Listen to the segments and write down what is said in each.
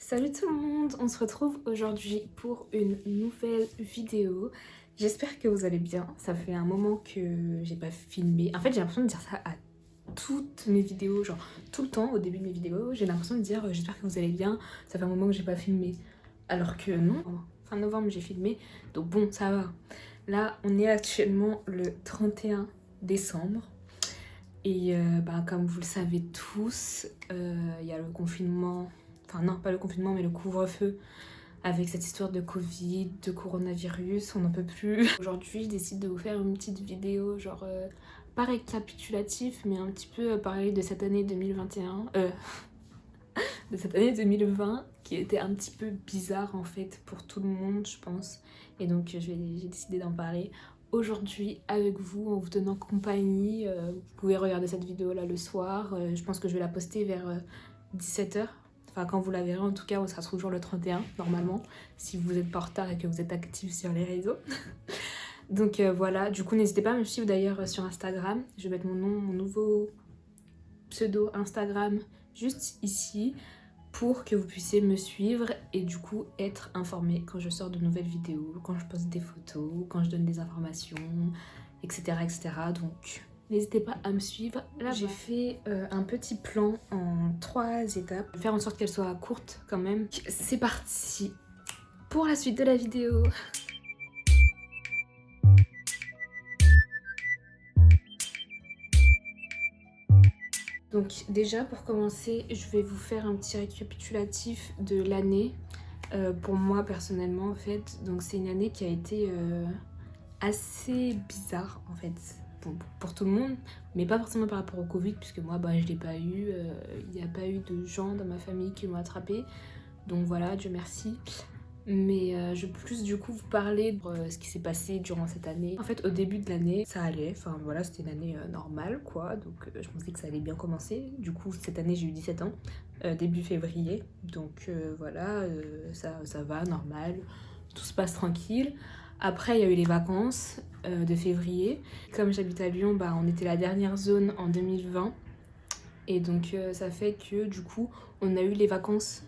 Salut tout le monde, on se retrouve aujourd'hui pour une nouvelle vidéo. J'espère que vous allez bien. Ça fait un moment que j'ai pas filmé. En fait, j'ai l'impression de dire ça à toutes mes vidéos, genre tout le temps au début de mes vidéos. J'ai l'impression de dire j'espère que vous allez bien. Ça fait un moment que j'ai pas filmé. Alors que non, fin novembre j'ai filmé. Donc bon, ça va. Là, on est actuellement le 31 décembre. Et comme vous le savez tous, il y a le confinement. Enfin non, pas le confinement, mais le couvre-feu avec cette histoire de Covid, de coronavirus, on n'en peut plus. Aujourd'hui, je décide de vous faire une petite vidéo, genre pas récapitulatif, mais un petit peu parler de cette année 2021, de cette année 2020, qui était un petit peu bizarre en fait pour tout le monde, je pense. Et donc j'ai décidé d'en parler aujourd'hui avec vous, en vous tenant compagnie. Vous pouvez regarder cette vidéo là le soir, je pense que je vais la poster vers 17h. Enfin, quand vous la verrez, en tout cas, on sera toujours le 31, normalement, si vous êtes pas en retard et que vous êtes actifs sur les réseaux. Donc voilà, du coup, n'hésitez pas à me suivre d'ailleurs sur Instagram. Je vais mettre mon nom, mon nouveau pseudo Instagram juste ici pour que vous puissiez me suivre et du coup être informé quand je sors de nouvelles vidéos, quand je poste des photos, quand je donne des informations, etc. etc. Donc n'hésitez pas à me suivre. Là, j'ai fait un petit plan en 3 étapes. Je vais faire en sorte qu'elle soit courte quand même. C'est parti pour la suite de la vidéo. Donc déjà, pour commencer, je vais vous faire un petit récapitulatif de l'année. Pour moi, personnellement, en fait. Donc c'est une année qui a été assez bizarre, en fait. Bon, pour tout le monde, mais pas forcément par rapport au Covid, puisque moi, je l'ai pas eu. Il n'y a pas eu de gens dans ma famille qui l'ont attrapé. Donc voilà, Dieu merci. Mais je vais plus du coup vous parler de ce qui s'est passé durant cette année. En fait, au début de l'année, ça allait. Enfin voilà, c'était une année normale quoi. Donc je pensais que ça allait bien commencer. Du coup, cette année, j'ai eu 17 ans, début février. Donc voilà, ça va, normal. Tout se passe tranquille. Après, il y a eu les vacances de février. Comme j'habite à Lyon, on était la dernière zone en 2020. Et donc ça fait que du coup, on a eu les vacances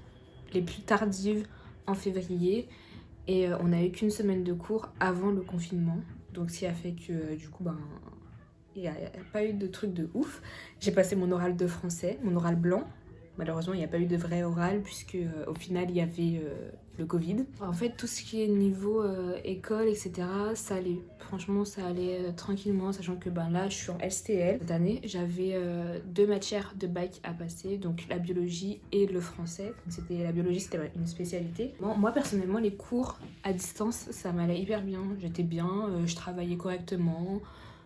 les plus tardives en février et on n'a eu qu'une semaine de cours avant le confinement. Donc ce qui a fait que du coup il n'y a pas eu de truc de ouf. J'ai passé mon oral de français, mon oral blanc. Malheureusement, il n'y a pas eu de vrai oral puisque au final, il y avait le Covid. En fait, tout ce qui est niveau école, etc., ça allait. Franchement, ça allait tranquillement, sachant que là, je suis en STL. Cette année, j'avais 2 matières de bac à passer, donc la biologie et le français. Donc, la biologie, c'était une spécialité. Bon, moi, personnellement, les cours à distance, ça m'allait hyper bien. J'étais bien, je travaillais correctement.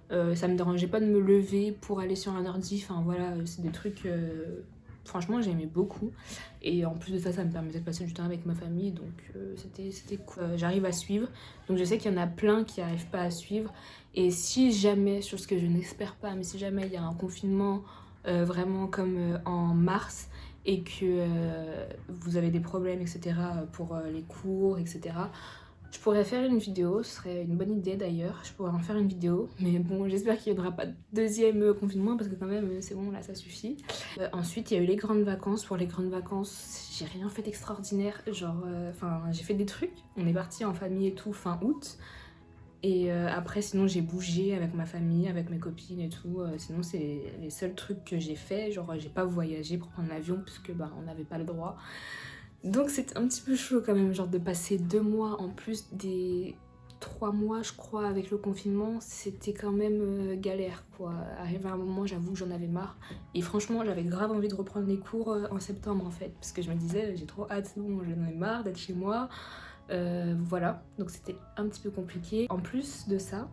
Ça me dérangeait pas de me lever pour aller sur un ordi. Enfin, voilà, c'est des trucs... franchement, j'aimais beaucoup. Et en plus de ça, ça me permettait de passer du temps avec ma famille. Donc, c'était cool. J'arrive à suivre. Donc, je sais qu'il y en a plein qui n'arrivent pas à suivre. Et si jamais, chose que je n'espère pas, mais si jamais il y a un confinement vraiment comme en mars et que vous avez des problèmes, etc., pour les cours, etc., je pourrais faire une vidéo, ce serait une bonne idée d'ailleurs, je pourrais en faire une vidéo, mais bon, j'espère qu'il n'y aura pas de deuxième confinement parce que quand même, c'est bon, là, ça suffit. Ensuite, il y a eu les grandes vacances. Pour les grandes vacances, j'ai rien fait d'extraordinaire, genre, j'ai fait des trucs. On est parti en famille et tout fin août. Et après, sinon, j'ai bougé avec ma famille, avec mes copines et tout. Sinon, c'est les seuls trucs que j'ai fait. Genre, j'ai pas voyagé pour prendre l'avion puisque on n'avait pas le droit. Donc c'était un petit peu chaud quand même, genre de passer 2 mois en plus des 3 mois je crois avec le confinement, c'était quand même galère quoi. Arrivé à un moment, j'avoue que j'en avais marre. Et franchement, j'avais grave envie de reprendre les cours en septembre en fait, parce que je me disais j'ai trop hâte, bon, j'en ai marre d'être chez moi. Voilà, donc c'était un petit peu compliqué. En plus de ça,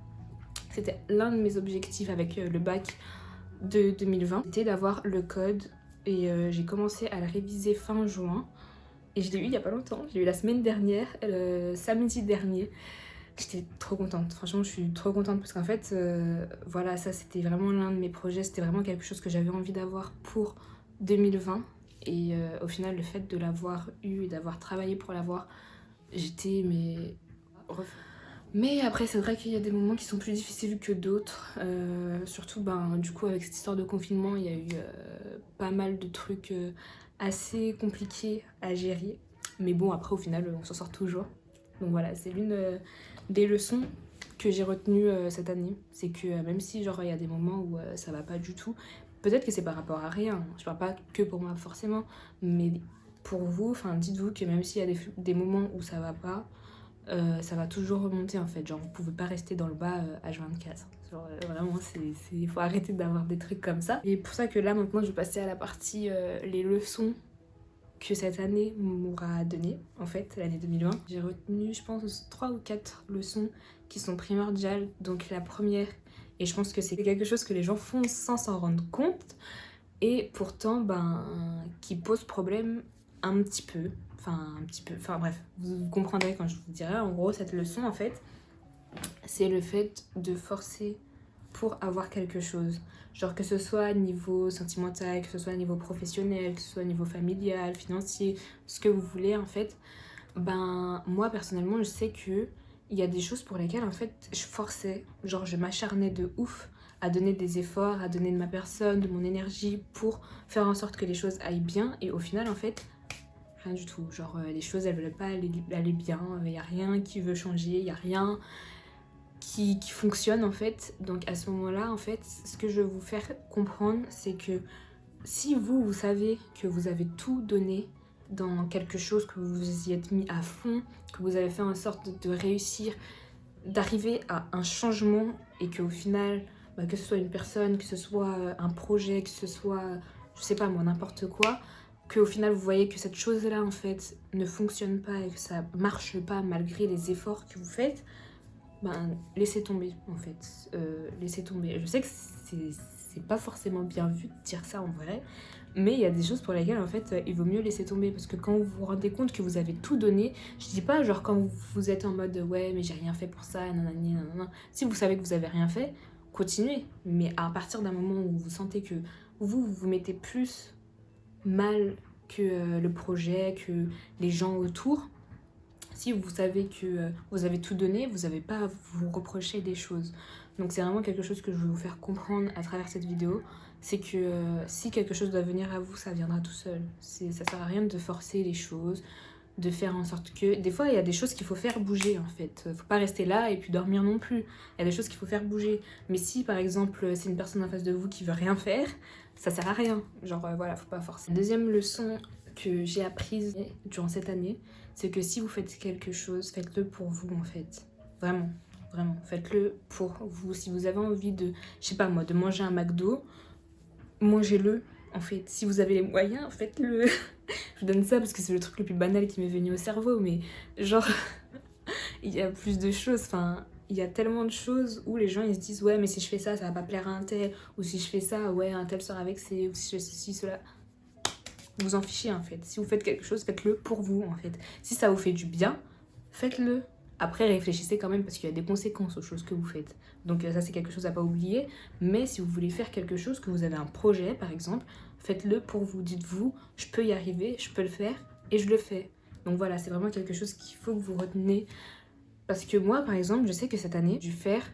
c'était l'un de mes objectifs avec le bac de 2020, c'était d'avoir le code et j'ai commencé à le réviser fin juin. Et je l'ai eu il y a pas longtemps, je l'ai eu la semaine dernière, samedi dernier. J'étais trop contente, franchement je suis trop contente parce qu'en fait, voilà, ça c'était vraiment l'un de mes projets, c'était vraiment quelque chose que j'avais envie d'avoir pour 2020. Et au final, le fait de l'avoir eu et d'avoir travaillé pour l'avoir, j'étais mais après, c'est vrai qu'il y a des moments qui sont plus difficiles que d'autres. Surtout, du coup, avec cette histoire de confinement, il y a eu pas mal de trucs assez compliqués à gérer. Mais bon, après, au final, on s'en sort toujours. Donc voilà, c'est l'une des leçons que j'ai retenues cette année. C'est que même si genre il y a des moments où ça va pas du tout, peut-être que c'est par rapport à rien. Je parle pas que pour moi forcément, mais pour vous, enfin dites-vous que même s'il y a des moments où ça va pas, ça va toujours remonter en fait. Genre vous pouvez pas rester dans le bas H24. Genre vraiment, il faut arrêter d'avoir des trucs comme ça. Et pour ça que là maintenant je vais passer à la partie les leçons que cette année m'aura donné, en fait, l'année 2020. J'ai retenu, je pense, 3 ou 4 leçons qui sont primordiales. Donc la première, et je pense que c'est quelque chose que les gens font sans s'en rendre compte, et pourtant, qui pose problème un petit peu. Enfin bref, vous comprendrez quand je vous dirai. En gros, cette leçon, en fait, c'est le fait de forcer pour avoir quelque chose. Genre que ce soit niveau sentimental, que ce soit niveau professionnel, que ce soit niveau familial, financier, ce que vous voulez en fait. Moi personnellement je sais que il y a des choses pour lesquelles en fait je forçais, genre je m'acharnais de ouf à donner des efforts, à donner de ma personne, de mon énergie pour faire en sorte que les choses aillent bien et au final en fait rien du tout. Genre les choses elles veulent pas aller bien, il y a rien qui veut changer, il y a rien qui fonctionne en fait. Donc à ce moment-là, en fait, ce que je veux vous faire comprendre, c'est que si vous savez que vous avez tout donné dans quelque chose, que vous vous y êtes mis à fond, que vous avez fait en sorte de réussir, d'arriver à un changement et qu'au final, que ce soit une personne, que ce soit un projet, que ce soit, je sais pas moi, n'importe quoi, qu'au final vous voyez que cette chose-là en fait ne fonctionne pas et que ça marche pas malgré les efforts que vous faites, laissez tomber en fait, laissez tomber. Je sais que c'est pas forcément bien vu de dire ça en vrai, mais il y a des choses pour lesquelles en fait il vaut mieux laisser tomber parce que quand vous vous rendez compte que vous avez tout donné, je dis pas genre quand vous êtes en mode ouais mais j'ai rien fait pour ça, nanani, nanana. Si vous savez que vous avez rien fait, continuez, mais à partir d'un moment où vous sentez que vous mettez plus mal que le projet, que les gens autour. Si vous savez que vous avez tout donné, vous n'avez pas à vous reprocher des choses. Donc c'est vraiment quelque chose que je veux vous faire comprendre à travers cette vidéo. C'est que si quelque chose doit venir à vous, ça viendra tout seul. Ça sert à rien de forcer les choses, de faire en sorte que... Des fois, il y a des choses qu'il faut faire bouger en fait. Faut pas rester là et puis dormir non plus. Il y a des choses qu'il faut faire bouger. Mais si par exemple, c'est une personne en face de vous qui veut rien faire, ça sert à rien. Genre voilà, faut pas forcer. Deuxième leçon que j'ai apprise durant cette année, c'est que si vous faites quelque chose, faites-le pour vous en fait. Vraiment, vraiment, faites-le pour vous. Si vous avez envie de, je sais pas moi, de manger un McDo, mangez-le en fait. Si vous avez les moyens, faites-le. Je vous donne ça parce que c'est le truc le plus banal qui m'est venu au cerveau, mais genre, il y a plus de choses, enfin... Il y a tellement de choses où les gens ils se disent ouais mais si je fais ça, ça va pas plaire à un tel, ou si je fais ça, ouais un tel sera vexé, ou si je fais ceci, cela... Vous en fichez en fait. Si vous faites quelque chose, faites-le pour vous en fait. Si ça vous fait du bien, faites-le. Après, réfléchissez quand même parce qu'il y a des conséquences aux choses que vous faites. Donc ça, c'est quelque chose à pas oublier. Mais si vous voulez faire quelque chose, que vous avez un projet par exemple, faites-le pour vous. Dites-vous, je peux y arriver, je peux le faire et je le fais. Donc voilà, c'est vraiment quelque chose qu'il faut que vous retenez. Parce que moi, par exemple, je sais que cette année, j'ai dû faire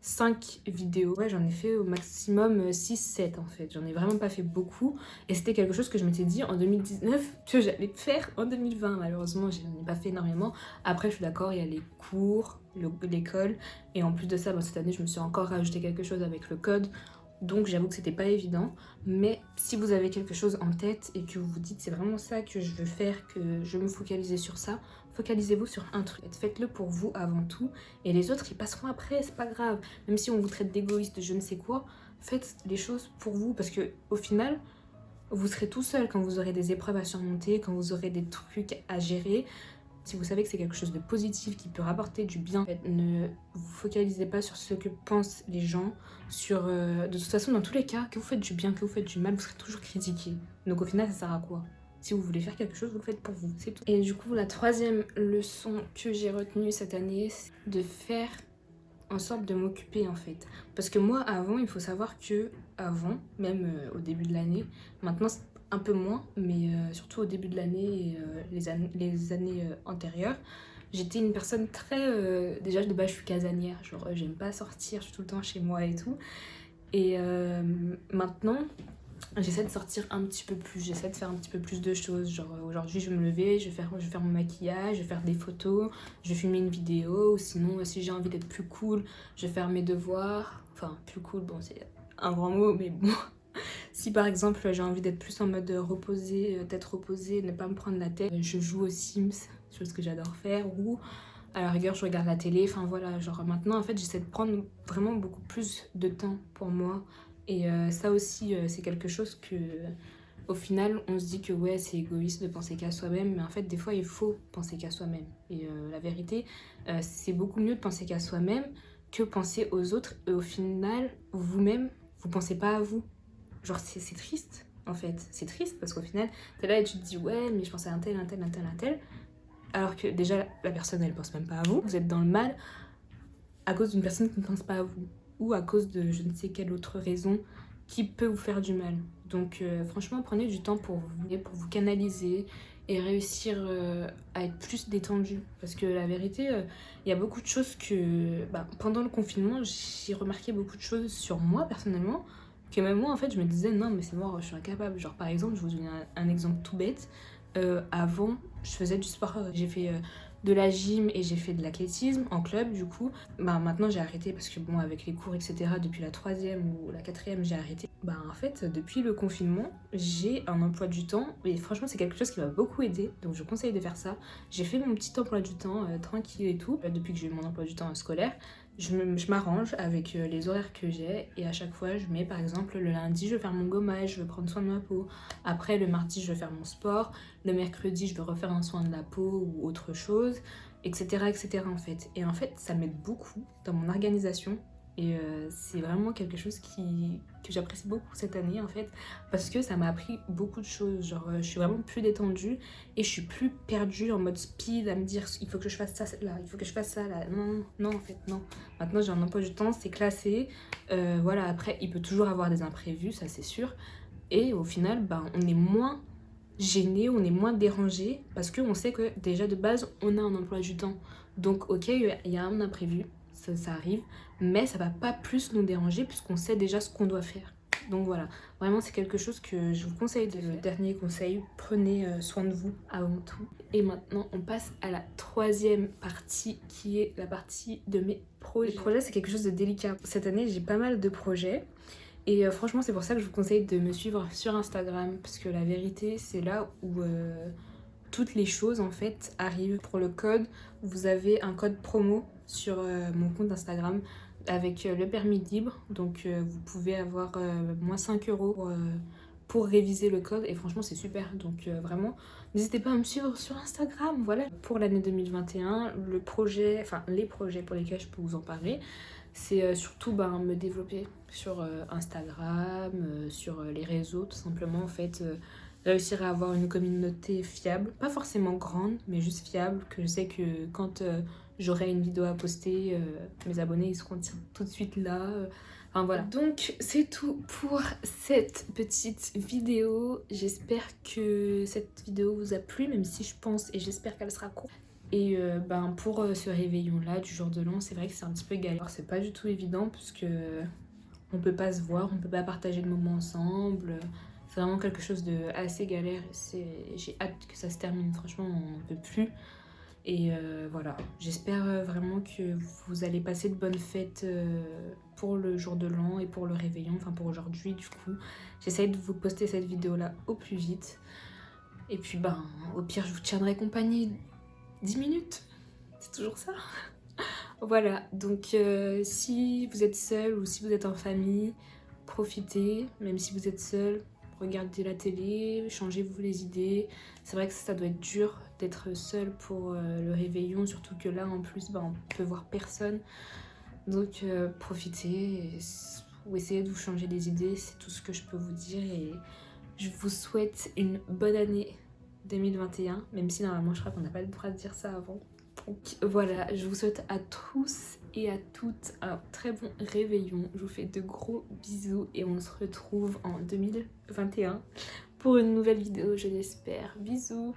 5 vidéos. Ouais, j'en ai fait au maximum 6-7 en fait. J'en ai vraiment pas fait beaucoup. Et c'était quelque chose que je m'étais dit en 2019 que j'allais faire en 2020. Malheureusement, je n'en ai pas fait énormément. Après, je suis d'accord, il y a les cours, l'école. Et en plus de ça, cette année, je me suis encore rajouté quelque chose avec le code. Donc j'avoue que c'était pas évident. Mais si vous avez quelque chose en tête et que vous vous dites c'est vraiment ça que je veux faire, que je veux me focaliser sur ça, focalisez-vous sur un truc. Faites-le pour vous avant tout. Et les autres, ils passeront après, c'est pas grave. Même si on vous traite d'égoïste, de je ne sais quoi, faites les choses pour vous. Parce que au final, vous serez tout seul quand vous aurez des épreuves à surmonter, quand vous aurez des trucs à gérer. Si vous savez que c'est quelque chose de positif qui peut rapporter du bien, ne vous focalisez pas sur ce que pensent les gens. De toute façon, dans tous les cas, que vous faites du bien, que vous faites du mal, vous serez toujours critiqué. Donc au final, ça sert à quoi? Si vous voulez faire quelque chose, vous le faites pour vous, c'est tout. Et du coup, la troisième leçon que j'ai retenue cette année, c'est de faire en sorte de m'occuper en fait. Parce que moi, avant, il faut savoir que avant, même au début de l'année, maintenant un peu moins, mais surtout au début de l'année et les années antérieures, j'étais une personne très... déjà de base je suis casanière, genre j'aime pas sortir, je suis tout le temps chez moi et tout. Et maintenant, j'essaie de sortir un petit peu plus, j'essaie de faire un petit peu plus de choses. Genre aujourd'hui je vais me lever, je vais faire mon maquillage, je vais faire des photos, je vais filmer une vidéo. Ou sinon si j'ai envie d'être plus cool, je vais faire mes devoirs. Enfin plus cool, bon c'est un grand mot mais bon. Si par exemple j'ai envie d'être plus en mode reposé, tête reposée, ne pas me prendre la tête, je joue aux Sims, chose que j'adore faire, ou à la rigueur je regarde la télé, enfin voilà, genre maintenant en fait j'essaie de prendre vraiment beaucoup plus de temps pour moi. Et ça aussi c'est quelque chose que au final on se dit que ouais c'est égoïste de penser qu'à soi-même, mais en fait des fois il faut penser qu'à soi-même. Et la vérité c'est beaucoup mieux de penser qu'à soi-même que penser aux autres, et au final vous-même vous pensez pas à vous. Genre c'est triste en fait, c'est triste parce qu'au final t'es là et tu te dis ouais mais je pense à un tel, un tel, un tel, un tel, alors que déjà la personne elle pense même pas à vous, vous êtes dans le mal à cause d'une personne qui ne pense pas à vous, ou à cause de je ne sais quelle autre raison qui peut vous faire du mal. Donc franchement prenez du temps pour vous canaliser et réussir à être plus détendu, parce que la vérité il y a beaucoup de choses que pendant le confinement j'ai remarqué beaucoup de choses sur moi personnellement, que même moi en fait je me disais non mais c'est mort, je suis incapable. Genre par exemple je vous donne un exemple tout bête. Avant je faisais du sport, j'ai fait de la gym et j'ai fait de l'athlétisme en club du coup. Maintenant j'ai arrêté parce que bon avec les cours etc depuis la troisième ou la quatrième j'ai arrêté. En fait depuis le confinement j'ai un emploi du temps et franchement c'est quelque chose qui m'a beaucoup aidé, donc je conseille de faire ça. J'ai fait mon petit emploi du temps tranquille et tout. Depuis que j'ai eu mon emploi du temps scolaire, je m'arrange avec les horaires que j'ai, et à chaque fois je mets par exemple le lundi je vais faire mon gommage, je vais prendre soin de ma peau. Après le mardi je vais faire mon sport, le mercredi je vais refaire un soin de la peau ou autre chose, etc. etc. en fait. Et en fait ça m'aide beaucoup dans mon organisation. Et c'est vraiment quelque chose que j'apprécie beaucoup cette année en fait, parce que ça m'a appris beaucoup de choses. Genre je suis vraiment plus détendue et je suis plus perdue en mode speed à me dire il faut que je fasse ça là, il faut que je fasse ça là. Non, non en fait non. Maintenant j'ai un emploi du temps, c'est classé. Voilà, après il peut toujours avoir des imprévus, ça c'est sûr. Et au final on est moins gêné, on est moins dérangé parce qu'on sait que déjà de base on a un emploi du temps. Donc ok il y a un imprévu, ça arrive, mais ça va pas plus nous déranger puisqu'on sait déjà ce qu'on doit faire. Donc voilà, vraiment c'est quelque chose que je vous conseille de faire. Le dernier conseil, prenez soin de vous avant tout. Et maintenant on passe à la troisième partie qui est la partie de mes projets. Les projets c'est quelque chose de délicat. Cette année j'ai pas mal de projets. Et franchement c'est pour ça que je vous conseille de me suivre sur Instagram, parce que la vérité c'est là où toutes les choses en fait arrivent. Pour le code, vous avez un code promo sur mon compte Instagram avec le permis libre, donc vous pouvez avoir moins 5 € pour réviser le code, et franchement c'est super. Donc vraiment n'hésitez pas à me suivre sur Instagram. Voilà, pour l'année 2021 le projet, enfin les projets pour lesquels je peux vous en parler, c'est surtout me développer sur Instagram, sur les réseaux tout simplement en fait. Réussir à avoir une communauté fiable, pas forcément grande mais juste fiable, que je sais que quand j'aurai une vidéo à poster, mes abonnés ils seront tout de suite là. Enfin voilà. Donc c'est tout pour cette petite vidéo. J'espère que cette vidéo vous a plu, même si je pense et j'espère qu'elle sera courte. Et pour ce réveillon là du jour de l'an, c'est vrai que c'est un petit peu galère. C'est pas du tout évident puisque on peut pas se voir, on peut pas partager de moments ensemble. C'est vraiment quelque chose de assez galère. J'ai hâte que ça se termine, franchement on ne peut plus. Et voilà, j'espère vraiment que vous allez passer de bonnes fêtes pour le jour de l'an et pour le réveillon, enfin pour aujourd'hui du coup. J'essaye de vous poster cette vidéo là au plus vite. Et puis au pire je vous tiendrai compagnie 10 minutes, c'est toujours ça. Voilà, donc si vous êtes seul ou si vous êtes en famille, profitez, même si vous êtes seul. Regardez la télé, changez-vous les idées. C'est vrai que ça doit être dur d'être seul pour le réveillon, surtout que là en plus on peut voir personne. Donc profitez ou essayez de vous changer les idées, c'est tout ce que je peux vous dire. Et je vous souhaite une bonne année 2021, même si normalement je crois qu'on n'a pas le droit de dire ça avant. Donc voilà, je vous souhaite à tous et à toutes un très bon réveillon. Je vous fais de gros bisous et on se retrouve en 2021 pour une nouvelle vidéo, je l'espère. Bisous!